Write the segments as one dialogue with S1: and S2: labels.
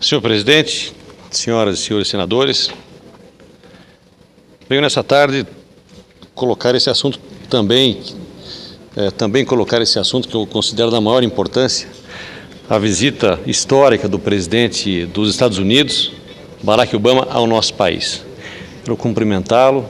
S1: Senhor presidente, senhoras e senhores senadores, venho nessa tarde colocar esse assunto também colocar esse assunto que eu considero da maior importância, a visita histórica do presidente dos Estados Unidos, Barack Obama, ao nosso país. Quero cumprimentá-lo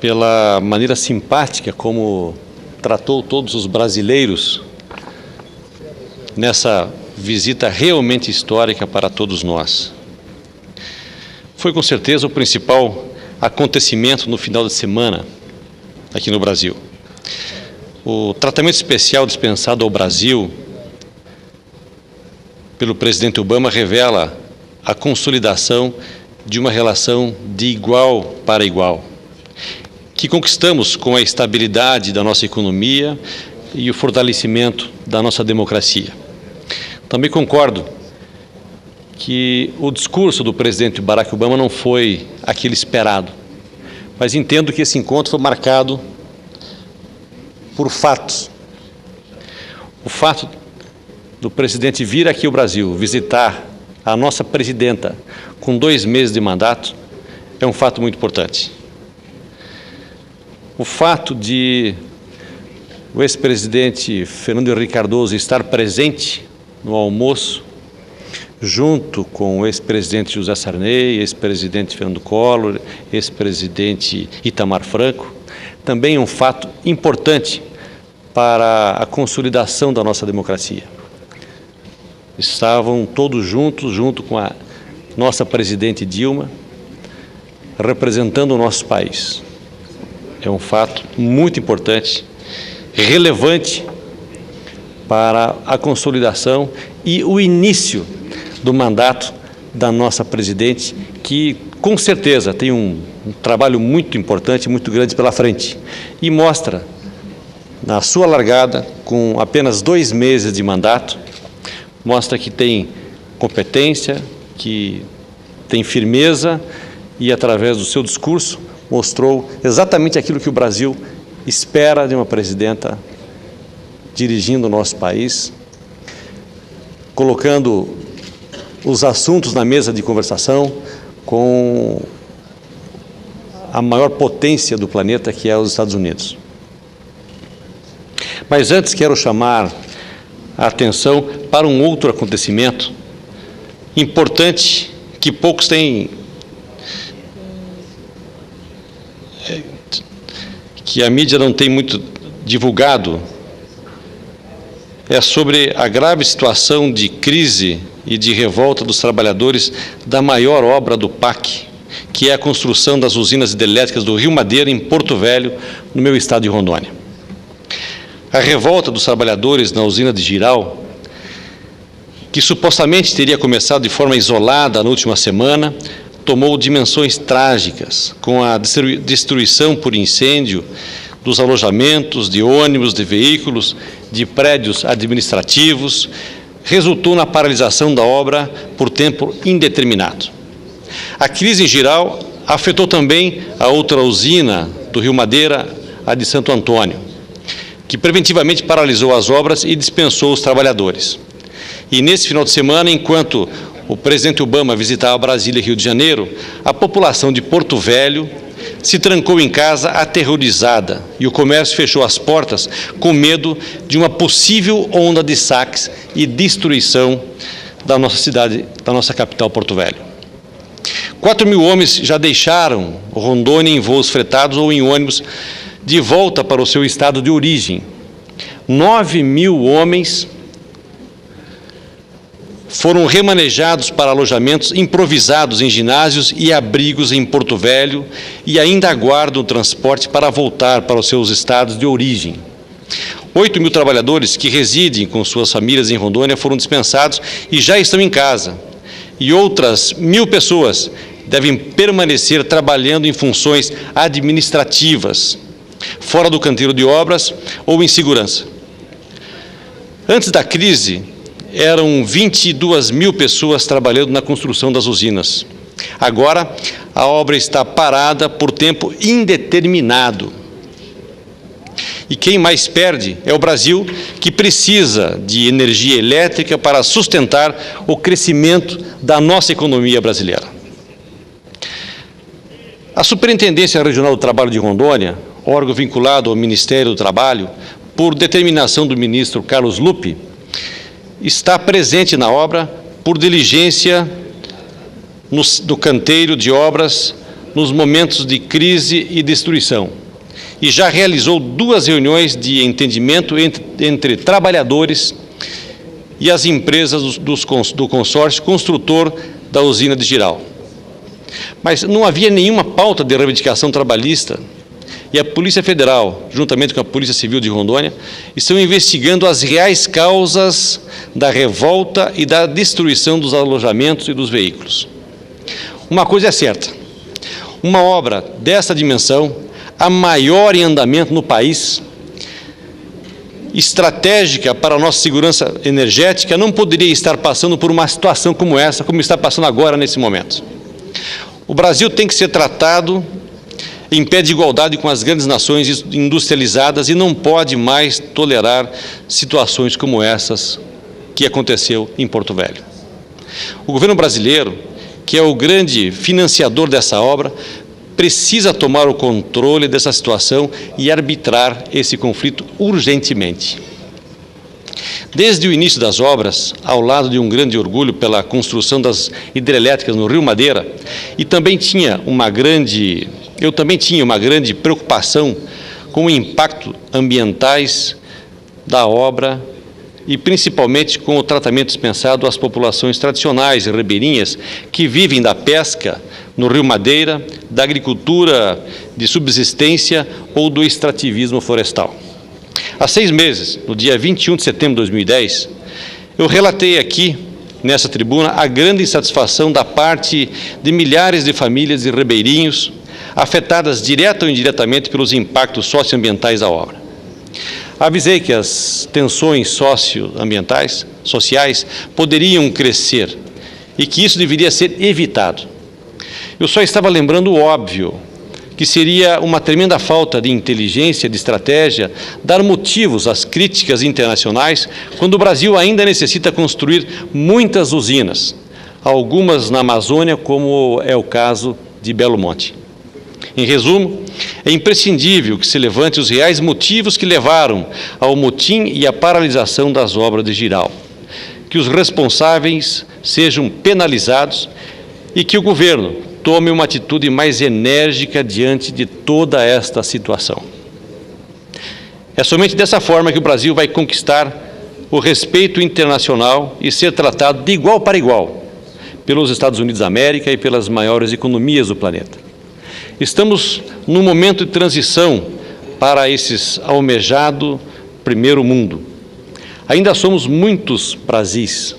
S1: pela maneira simpática como tratou todos os brasileiros nessa visita realmente histórica para todos nós. Foi com certeza o principal acontecimento no final de semana aqui no Brasil. O tratamento especial dispensado ao Brasil pelo presidente Obama revela a consolidação de uma relação de igual para igual, que conquistamos com a estabilidade da nossa economia e o fortalecimento da nossa democracia. Também concordo que o discurso do presidente Barack Obama não foi aquele esperado, mas entendo que esse encontro foi marcado por fatos. O fato do presidente vir aqui ao Brasil visitar a nossa presidenta com 2 meses de mandato é um fato muito importante. O fato de o ex-presidente Fernando Henrique Cardoso estar presente no almoço, junto com o ex-presidente José Sarney, ex-presidente Fernando Collor, ex-presidente Itamar Franco, também é um fato importante para a consolidação da nossa democracia. Estavam todos juntos, junto com a nossa presidente Dilma, representando o nosso país. É um fato muito importante, relevante para a consolidação e o início do mandato da nossa presidente, que com certeza tem um trabalho muito importante, muito grande pela frente, e mostra, na sua largada, com apenas 2 meses de mandato, mostra que tem competência, que tem firmeza e, através do seu discurso, mostrou exatamente aquilo que o Brasil espera de uma presidenta dirigindo o nosso país, colocando os assuntos na mesa de conversação com a maior potência do planeta, que é os Estados Unidos. Mas antes quero chamar a atenção para um outro acontecimento importante que poucos têm, que a mídia não tem muito divulgado, é sobre a grave situação de crise e de revolta dos trabalhadores da maior obra do PAC, que é a construção das usinas hidrelétricas do Rio Madeira, em Porto Velho, no meu estado de Rondônia. A revolta dos trabalhadores na usina de Jirau, que supostamente teria começado de forma isolada na última semana, tomou dimensões trágicas, com a destruição por incêndio dos alojamentos, de ônibus, de veículos, de prédios administrativos, resultou na paralisação da obra por tempo indeterminado. A crise em Jirau afetou também a outra usina do Rio Madeira, a de Santo Antônio, que preventivamente paralisou as obras e dispensou os trabalhadores. E nesse final de semana, enquanto o presidente Obama visitava Brasília e Rio de Janeiro, a população de Porto Velho se trancou em casa aterrorizada e o comércio fechou as portas com medo de uma possível onda de saques e destruição da nossa cidade, da nossa capital, Porto Velho. 4.000 homens já deixaram Rondônia em voos fretados ou em ônibus de volta para o seu estado de origem. 9.000 homens foram remanejados para alojamentos improvisados em ginásios e abrigos em Porto Velho e ainda aguardam o transporte para voltar para os seus estados de origem. 8.000 trabalhadores que residem com suas famílias em Rondônia foram dispensados e já estão em casa. E outras 1.000 pessoas devem permanecer trabalhando em funções administrativas, fora do canteiro de obras ou em segurança. Antes da crise, eram 22.000 pessoas trabalhando na construção das usinas. Agora, a obra está parada por tempo indeterminado. E quem mais perde é o Brasil, que precisa de energia elétrica para sustentar o crescimento da nossa economia brasileira. A Superintendência Regional do Trabalho de Rondônia, órgão vinculado ao Ministério do Trabalho, por determinação do ministro Carlos Lupe, está presente na obra por diligência do canteiro de obras nos momentos de crise e destruição, e já realizou 2 reuniões de entendimento entre trabalhadores e as empresas do consórcio construtor da usina de Jirau. Mas não havia nenhuma pauta de reivindicação trabalhista, e a Polícia Federal, juntamente com a Polícia Civil de Rondônia, estão investigando as reais causas da revolta e da destruição dos alojamentos e dos veículos. Uma coisa é certa, uma obra dessa dimensão, a maior em andamento no país, estratégica para a nossa segurança energética, não poderia estar passando por uma situação como essa, como está passando agora nesse momento. O Brasil tem que ser tratado em pé de igualdade com as grandes nações industrializadas e não pode mais tolerar situações como essas que aconteceu em Porto Velho. O governo brasileiro, que é o grande financiador dessa obra, precisa tomar o controle dessa situação e arbitrar esse conflito urgentemente. Desde o início das obras, ao lado de um grande orgulho pela construção das hidrelétricas no Rio Madeira, eu também tinha uma grande preocupação com o impacto ambientais da obra e principalmente com o tratamento dispensado às populações tradicionais e ribeirinhas que vivem da pesca no Rio Madeira, da agricultura de subsistência ou do extrativismo florestal. Há 6 meses, no dia 21 de setembro de 2010, eu relatei aqui, nessa tribuna, a grande insatisfação da parte de milhares de famílias de ribeirinhos afetadas direta ou indiretamente pelos impactos socioambientais da obra. Avisei que as tensões sociais poderiam crescer e que isso deveria ser evitado. Eu só estava lembrando o óbvio, que seria uma tremenda falta de inteligência, de estratégia, dar motivos às críticas internacionais, quando o Brasil ainda necessita construir muitas usinas, algumas na Amazônia, como é o caso de Belo Monte. Em resumo, é imprescindível que se levante os reais motivos que levaram ao motim e à paralisação das obras de Jirau, que os responsáveis sejam penalizados e que o governo tome uma atitude mais enérgica diante de toda esta situação. É somente dessa forma que o Brasil vai conquistar o respeito internacional e ser tratado de igual para igual pelos Estados Unidos da América e pelas maiores economias do planeta. Estamos num momento de transição para esse almejado primeiro mundo. Ainda somos muitos Brasis.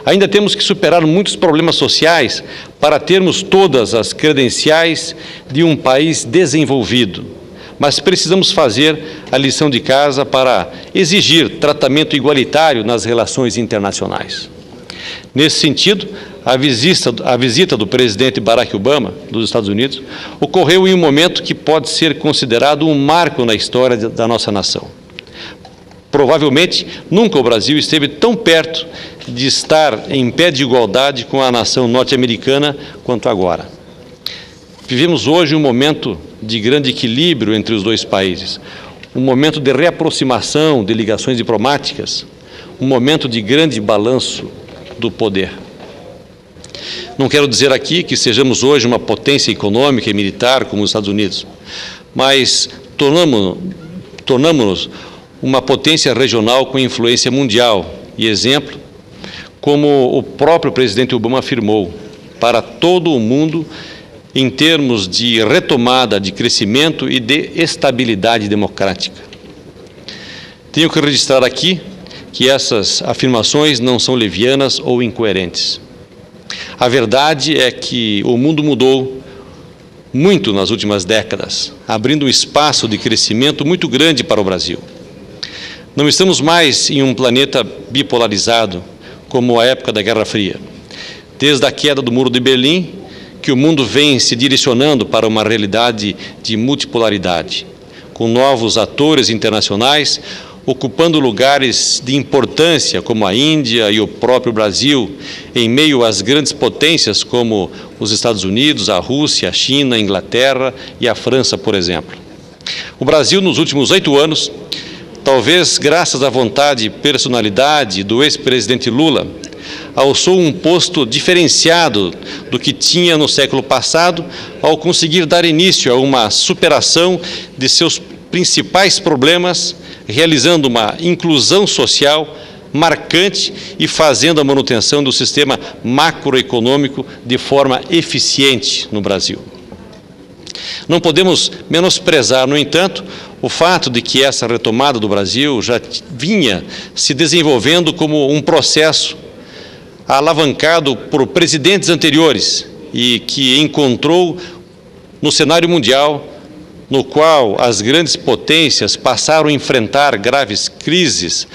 S1: Ainda temos que superar muitos problemas sociais para termos todas as credenciais de um país desenvolvido. Mas precisamos fazer a lição de casa para exigir tratamento igualitário nas relações internacionais. Nesse sentido, a visita do presidente Barack Obama, dos Estados Unidos, ocorreu em um momento que pode ser considerado um marco na história da nossa nação. Provavelmente, nunca o Brasil esteve tão perto de estar em pé de igualdade com a nação norte-americana quanto agora. Vivemos hoje um momento de grande equilíbrio entre os dois países, um momento de reaproximação de ligações diplomáticas, um momento de grande balanço do poder. Não quero dizer aqui que sejamos hoje uma potência econômica e militar como os Estados Unidos, mas tornamos-nos uma potência regional com influência mundial e exemplo, como o próprio presidente Obama afirmou, para todo o mundo em termos de retomada de crescimento e de estabilidade democrática. Tenho que registrar aqui que essas afirmações não são levianas ou incoerentes. A verdade é que o mundo mudou muito nas últimas décadas, abrindo um espaço de crescimento muito grande para o Brasil. Não estamos mais em um planeta bipolarizado, como a época da Guerra Fria. Desde a queda do Muro de Berlim, que o mundo vem se direcionando para uma realidade de multipolaridade, com novos atores internacionais, ocupando lugares de importância como a Índia e o próprio Brasil, em meio às grandes potências como os Estados Unidos, a Rússia, a China, a Inglaterra e a França, por exemplo. O Brasil, nos últimos 8 anos, talvez graças à vontade e personalidade do ex-presidente Lula, alçou um posto diferenciado do que tinha no século passado ao conseguir dar início a uma superação de seus principais problemas, realizando uma inclusão social marcante e fazendo a manutenção do sistema macroeconômico de forma eficiente no Brasil. Não podemos menosprezar, no entanto, o fato de que essa retomada do Brasil já vinha se desenvolvendo como um processo alavancado por presidentes anteriores e que encontrou no cenário mundial, no qual as grandes potências passaram a enfrentar graves crises,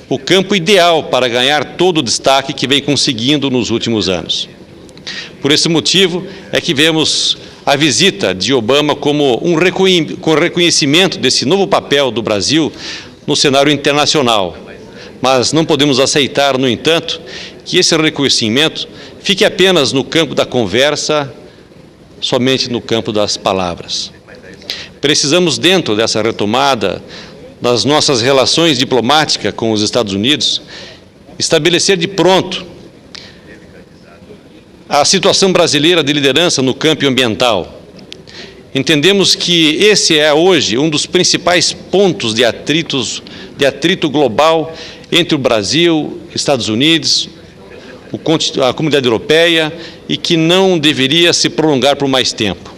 S1: o campo ideal para ganhar todo o destaque que vem conseguindo nos últimos anos. Por esse motivo é que vemos a visita de Obama como um reconhecimento desse novo papel do Brasil no cenário internacional. Mas não podemos aceitar, no entanto, que esse reconhecimento fique apenas no campo da conversa, somente no campo das palavras. Precisamos, dentro dessa retomada das nossas relações diplomáticas com os Estados Unidos, estabelecer de pronto a situação brasileira de liderança no campo ambiental. Entendemos que esse é hoje um dos principais pontos de atrito global entre o Brasil, Estados Unidos, a comunidade europeia, e que não deveria se prolongar por mais tempo.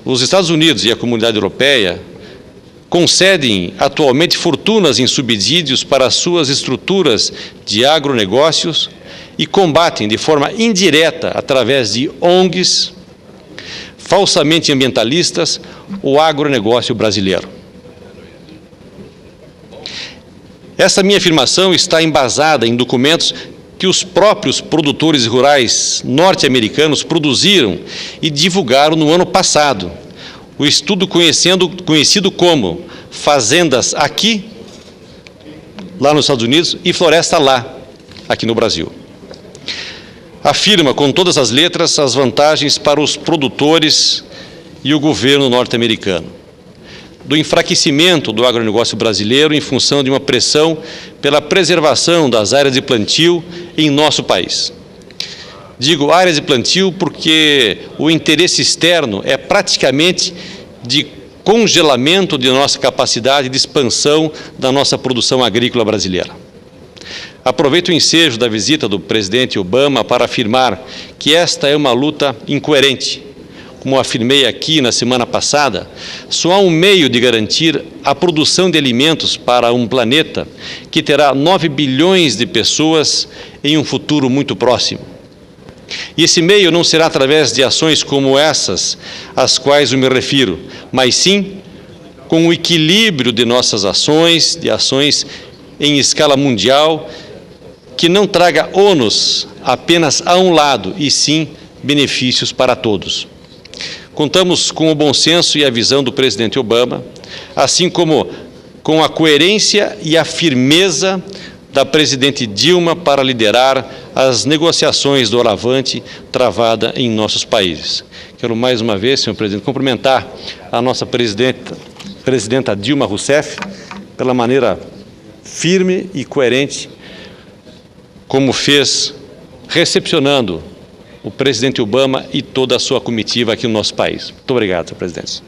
S1: Os Estados Unidos e a comunidade europeia concedem atualmente fortunas em subsídios para suas estruturas de agronegócios e combatem de forma indireta, através de ONGs, falsamente ambientalistas, o agronegócio brasileiro. Essa minha afirmação está embasada em documentos que os próprios produtores rurais norte-americanos produziram e divulgaram no ano passado. O estudo conhecido como Fazendas Aqui, lá nos Estados Unidos, e Floresta Lá, aqui no Brasil. Afirma com todas as letras as vantagens para os produtores e o governo norte-americano, do enfraquecimento do agronegócio brasileiro em função de uma pressão pela preservação das áreas de plantio em nosso país. Digo áreas de plantio porque o interesse externo é praticamente de congelamento de nossa capacidade de expansão da nossa produção agrícola brasileira. Aproveito o ensejo da visita do presidente Obama para afirmar que esta é uma luta incoerente. Como afirmei aqui na semana passada, só há um meio de garantir a produção de alimentos para um planeta que terá 9 bilhões de pessoas em um futuro muito próximo. E esse meio não será através de ações como essas, às quais eu me refiro, mas sim com o equilíbrio de nossas ações, de ações em escala mundial, que não traga ônus apenas a um lado, e sim benefícios para todos. Contamos com o bom senso e a visão do presidente Obama, assim como com a coerência e a firmeza da presidente Dilma para liderar as negociações do Alavante travada em nossos países. Quero mais uma vez, senhor presidente, cumprimentar a nossa presidenta Dilma Rousseff pela maneira firme e coerente como fez recepcionando o presidente Obama e toda a sua comitiva aqui no nosso país. Muito obrigado, senhor presidente.